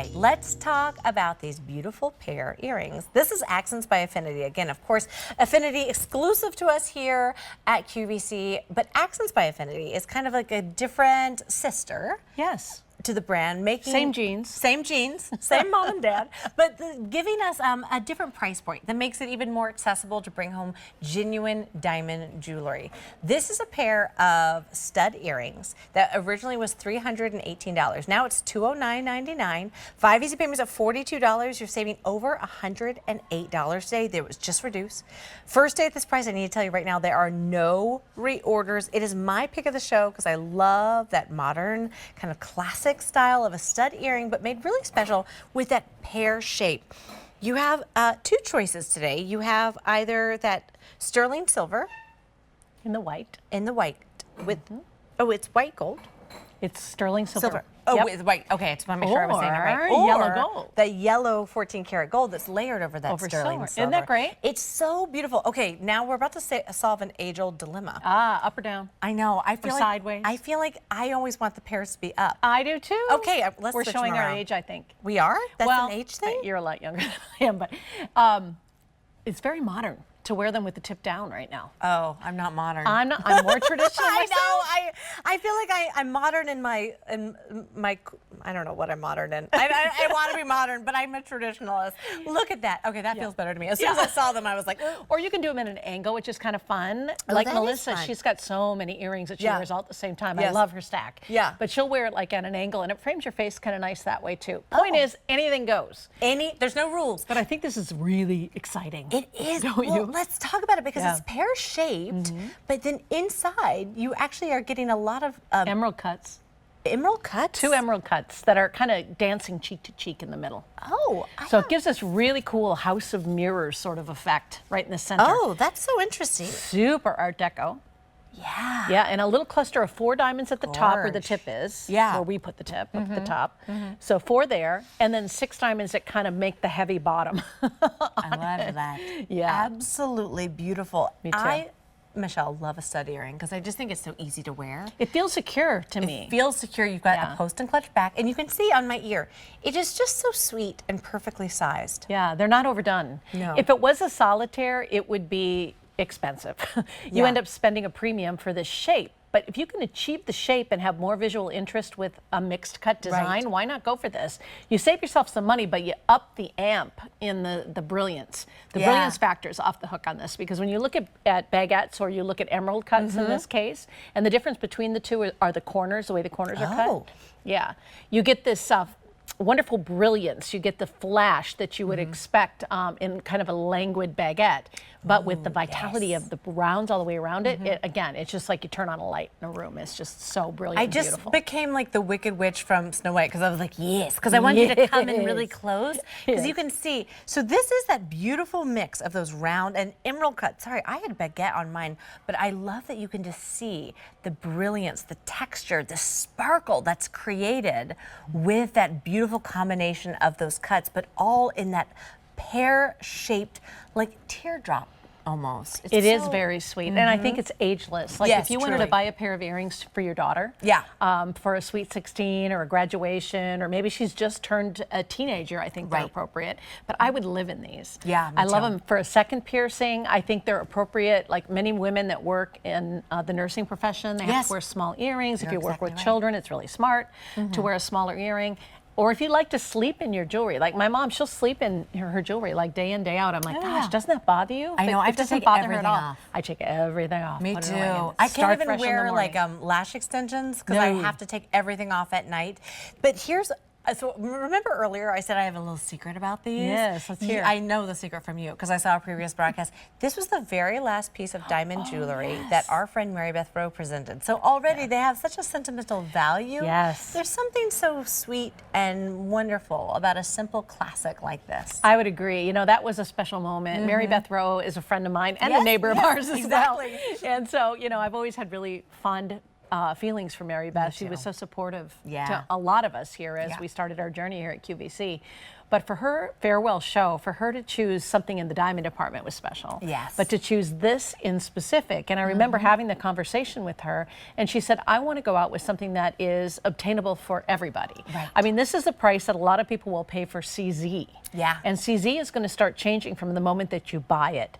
right, let's talk about these beautiful pear earrings. This is Accents by Affinity. Again, of course, Affinity exclusive to us here at QVC, but Accents by Affinity is kind of like a different sister. Yes. To the brand, making same jeans, same mom and dad, but giving us a different price point that makes it even more accessible to bring home genuine diamond jewelry. This is a pair of stud earrings that originally was $318. Now it's $209.99. 5 easy payments of $42. You're saving over $108 today. It was just reduced. First day at this price, I need to tell you right now, there are no reorders. It is my pick of the show because I love that modern kind of classic style of a stud earring, but made really special with that pear shape. You have two choices today. You have either that sterling silver in the white, with oh, it's white gold. It's sterling silver. Oh, yep. It's white. Okay, I just want to make sure I was saying it right. Or yellow gold. The yellow 14 karat gold that's layered over that sterling silver. Isn't that great? It's so beautiful. Okay, now we're about to solve an age-old dilemma. Up or down? I know. I feel like sideways. I feel like I always want the pairs to be up. I do too. Okay, let's We're switch showing them our around. age, I think. We are? That's well, an age thing? You're a lot younger than I am, but it's very modern to wear them with the tip down right now. Oh, I'm not modern. I'm not. I'm more traditional. I know. I feel like I'm modern in my I don't know what I'm modern in. I want to be modern, but I'm a traditionalist. Look at that. Okay, that feels better to me. As soon as I saw them, I was like, or you can do them in an angle, which is kind of fun. Oh, like Melissa, she's got so many earrings that she wears all at the same time. I love her stack. Yeah. But she'll wear it like at an angle, and it frames your face kind of nice that way too. Point is, anything goes. There's no rules. But I think this is really exciting. It is. Don't you? Let's talk about it because it's pear-shaped, but then inside you actually are getting a lot of emerald cuts. Emerald cuts? 2 emerald cuts that are kind of dancing cheek to cheek in the middle. Oh. So it gives this really cool House of Mirrors sort of effect right in the center. Oh, that's so interesting. Super Art Deco. Yeah. Yeah, and a little cluster of 4 diamonds at the top where the tip is. Yeah. Where we put the tip, up at the top. So 4 there, and then 6 diamonds that kind of make the heavy bottom. I love that. Yeah. Absolutely beautiful. Me too. Michelle, love a stud earring because I just think it's so easy to wear. It feels secure to me. It feels secure. You've got a post and clutch back, and you can see on my ear, it is just so sweet and perfectly sized. Yeah, they're not overdone. No. If it was a solitaire, it would be expensive. You end up spending a premium for this shape. But if you can achieve the shape and have more visual interest with a mixed cut design, why not go for this? You save yourself some money, but you up the amp in the brilliance. The brilliance factor is off the hook on this because when you look at baguettes or you look at emerald cuts in this case, and the difference between the two are the corners, the way the corners are cut. Yeah, you get this wonderful brilliance. You get the flash that you would expect in kind of a languid baguette, but with the vitality of the rounds all the way around it, again, it's just like you turn on a light in a room. It's just so brilliant and beautiful. I just became like the Wicked Witch from Snow White because I was like, yes, because I want you to come in really close because you can see. So this is that beautiful mix of those round and emerald cuts. Sorry, I had baguette on mine, but I love that you can just see the brilliance, the texture, the sparkle that's created with that beautiful combination of those cuts, but all in that pear-shaped, like teardrop almost. It is very sweet, and I think it's ageless. Like if you wanted to buy a pair of earrings for your daughter, for a sweet 16 or a graduation, or maybe she's just turned a teenager, I think they're appropriate. But I would live in these. Yeah, I love them for a second piercing. I think they're appropriate. Like many women that work in the nursing profession, they have to wear small earrings. If you work with children, it's really smart to wear a smaller earring. Or if you like to sleep in your jewelry, like my mom, she'll sleep in her jewelry like day in, day out. I'm like, gosh, doesn't that bother you? I know, I have to take everything off. I take everything off. Me too. I can't even wear like lash extensions because I have to take everything off at night. But here's, so remember earlier I said I have a little secret about these? Yes, let's hear. I know the secret from you because I saw a previous broadcast. This was the very last piece of diamond jewelry that our friend Mary Beth Rowe presented. So already they have such a sentimental value. Yes. There's something so sweet and wonderful about a simple classic like this. I would agree. You know, that was a special moment. Mary Beth Rowe is a friend of mine and a neighbor of ours as well. And so, you know, I've always had really fond feelings for Mary Beth. She was so supportive Yeah. to a lot of us here as we started our journey here at QVC. But for her farewell show, for her to choose something in the diamond department was special. Yes. But to choose this in specific, and I remember having the conversation with her, and she said, I want to go out with something that is obtainable for everybody. Right. I mean, this is the price that a lot of people will pay for CZ. Yeah. And CZ is going to start changing from the moment that you buy it.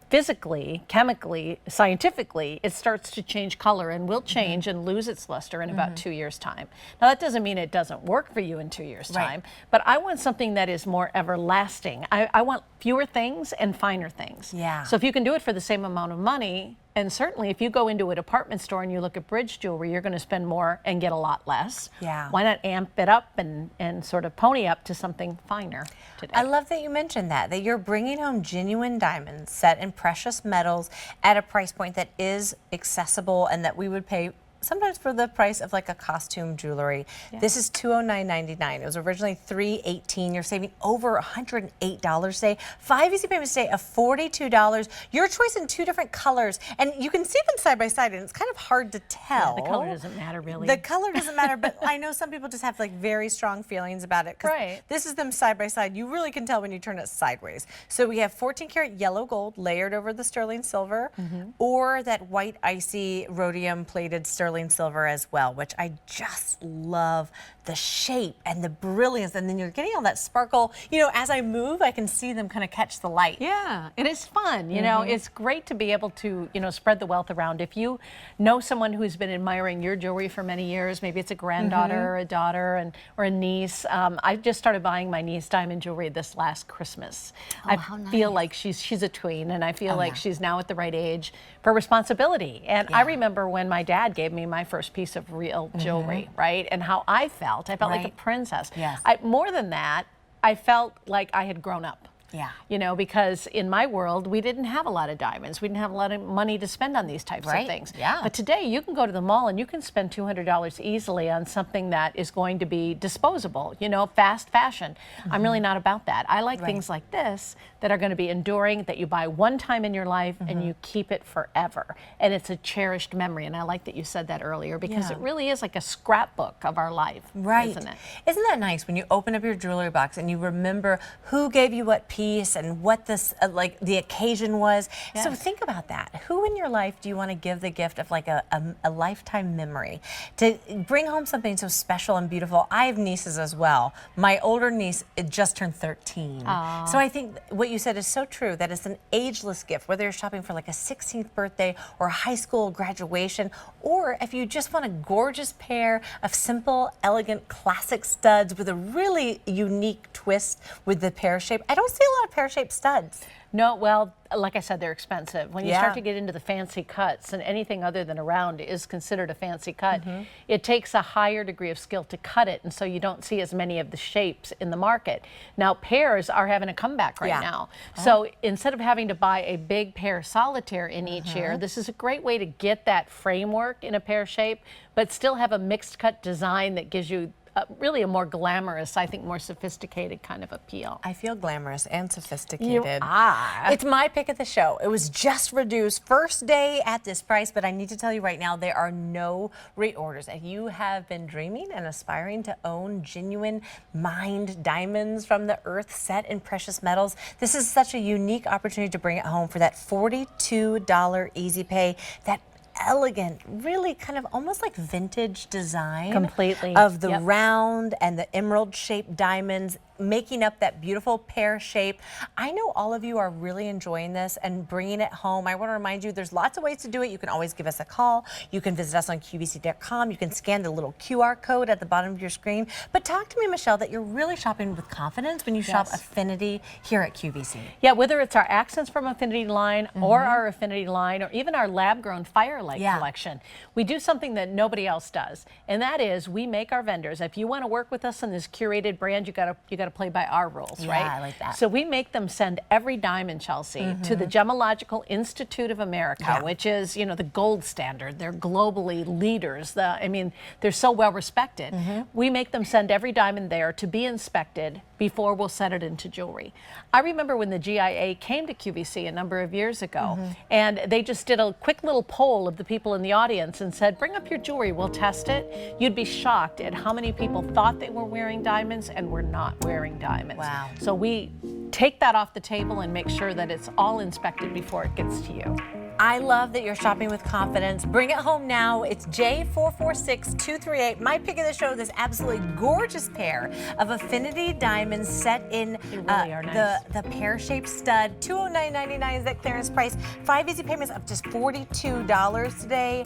Physically, chemically, scientifically, it starts to change color and will change and lose its luster in about 2 years' time. Now, that doesn't mean it doesn't work for you in 2 years' time, but I want something that is more everlasting. I want fewer things and finer things. Yeah. So if you can do it for the same amount of money, and certainly if you go into a department store and you look at bridge jewelry, you're going to spend more and get a lot less. Yeah. Why not amp it up and sort of pony up to something finer today? I love that you mentioned that you're bringing home genuine diamonds set in precious metals at a price point that is accessible and that we would pay sometimes for the price of like a costume jewelry. This is $209.99. It was originally $318. You're saving over $108 today. 5 easy payments today of $42. Your choice in 2 different colors, and you can see them side by side, and it's kind of hard to tell. Yeah, the color doesn't matter really. The color doesn't matter, but I know some people just have like very strong feelings about it. 'Cause Right. this is them side by side. You really can tell when you turn it sideways. So we have 14 karat yellow gold layered over the sterling silver, or that white icy rhodium plated sterling silver as well, which I just love the shape and the brilliance, and then you're getting all that sparkle. You know, as I move, I can see them kind of catch the light. Yeah, it is fun. You know, it's great to be able to, spread the wealth around. If you know someone who's been admiring your jewelry for many years, maybe it's a granddaughter or a daughter or a niece. I just started buying my niece diamond jewelry this last Christmas. I feel like she's a tween, and I feel like she's now at the right age for responsibility. And I remember when my dad gave me my first piece of real jewelry, right? And how I felt. I felt like a princess. Yes. More than that, I felt like I had grown up. Yeah. Because in my world, we didn't have a lot of diamonds. We didn't have a lot of money to spend on these types of things. Yeah. But today, you can go to the mall and you can spend $200 easily on something that is going to be disposable, fast fashion. I'm really not about that. I like things like this that are going to be enduring, that you buy one time in your life and you keep it forever. And it's a cherished memory. And I like that you said that earlier, because it really is like a scrapbook of our life, isn't it? Isn't that nice when you open up your jewelry box and you remember who gave you what piece and what this like the occasion was? So think about that. Who in your life do you want to give the gift of like a lifetime memory, to bring home something so special and beautiful? I have nieces as well. My older niece just turned 13. So I think what you said is so true, that it's an ageless gift, whether you're shopping for like a 16th birthday or a high school graduation, or if you just want a gorgeous pair of simple, elegant, classic studs with a really unique twist with the pear shape. I don't see a lot of pear-shaped studs. No, well, like I said, they're expensive. When you start to get into the fancy cuts, and anything other than a round is considered a fancy cut, it takes a higher degree of skill to cut it, and so you don't see as many of the shapes in the market. Now, pears are having a comeback right now. So instead of having to buy a big pear solitaire in each year, this is a great way to get that framework in a pear shape, but still have a mixed cut design that gives you really a more glamorous, I think more sophisticated kind of appeal. I feel glamorous and sophisticated. You are. It's my pick of the show. It was just reduced first day at this price, but I need to tell you right now, there are no reorders. If you have been dreaming and aspiring to own genuine mined diamonds from the earth set in precious metals, this is such a unique opportunity to bring it home for that $42 easy pay, that elegant, really kind of almost like vintage design. Completely. Of the round and the emerald shaped diamonds, making up that beautiful pear shape. I know all of you are really enjoying this and bringing it home. I want to remind you, there's lots of ways to do it. You can always give us a call. You can visit us on QVC.com. You can scan the little QR code at the bottom of your screen. But talk to me, Michelle, that you're really shopping with confidence when you shop Affinity here at QVC. Yeah, whether it's our accents from Affinity line or our Affinity line, or even our lab-grown Firelight collection, we do something that nobody else does, and that is we make our vendors. If you want to work with us on this curated brand, you got to play by our rules, right? Yeah, I like that. So we make them send every diamond, Chelsea, to the Gemological Institute of America, which is, the gold standard. They're globally leaders. They're so well respected. We make them send every diamond there to be inspected before we'll set it into jewelry. I remember when the GIA came to QVC a number of years ago, and they just did a quick little poll of the people in the audience and said, bring up your jewelry, we'll test it, you'd be shocked at how many people thought they were wearing diamonds and were not wearing diamonds. Wow. So we take that off the table and make sure that it's all inspected before it gets to you. I love that you're shopping with confidence. Bring it home now. It's J446238. My pick of the show, this absolutely gorgeous pair of Affinity diamonds set in really are nice. the pear-shaped stud. $209.99 is that clearance price. 5 easy payments of just $42 today.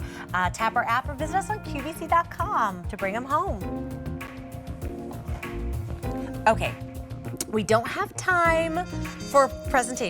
Tap our app or visit us on QVC.com to bring them home. Okay, we don't have time for presentation.